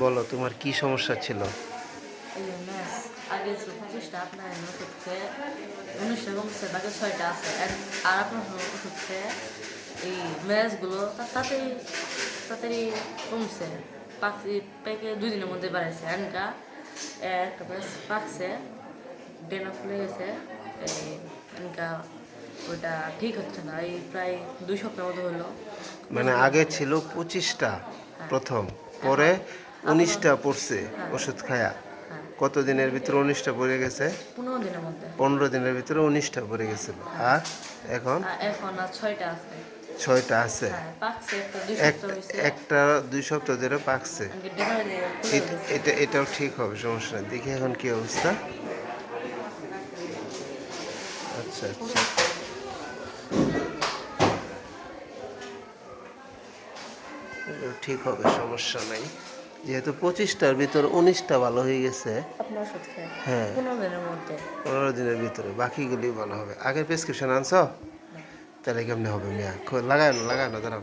বলো তোমার কি সমস্যা ছিল? এই যে ম্যাচ আগে ছিল 25টা, আপনার ওষুধ খেয়ে 19টা কমছে, বাকি 6টা আছে। আর আপনার ওষুধ খেয়ে এই ম্যাচগুলো তাড়াতাড়ি তাড়াতাড়ি কমছে। পেকে 2 দিনের মধ্যে বাড়াইছে। এনকা একটা ম্যাচ পাকছে, ডেনা ফুলে গেছে। এই এনকা ওইটা ঠিক হচ্ছে না, এই প্রায় 2 সপ্তাহ মতো হলো। মানে আগে ছিল 25টা হ্যাঁ, প্রথম, এখন পরে আপনার 19টা পড়ছে হ্যাঁ ওষুধ খায়া। হ্যাঁ কত দিনের ভিতরে 19টা পড়ে গেছে? 15 দিনের মধ্যে। 15 দিনের ভিতরে 19টা পড়ে গেছিল। হ্যাঁ, আর এখন আর এখন আর 6টা আছে। 6টা আছে। হ্যাঁ, পাকছে, একটা 2 সপ্তাহ হয়েছে। একটা 2 সপ্তাহ ধরে পাকছে। আমাকে ডেলিভারি খুলে দিয়েছে। এটাও ঠিক হবে, সমস্যা নেই। দেখি এখন কি অবস্থা। আচ্ছা আচ্ছা, এটাও ঠিক হবে, সমস্যা নাই। যেহেতু 25টার ভিতর 19টা ভালো হয়ে গেছে। আপনার ওষুধ খেয়ে হ্যাঁ, 15 দিনের মধ্যে। 15 দিনের ভিতরে বাকিগুলি ভালো হবে। আগের প্রেসক্রিপশন আনছো? না। তাহলে কেমনে হবে মিয়া? লাগায় না, লাগায় না, দাঁড়াও।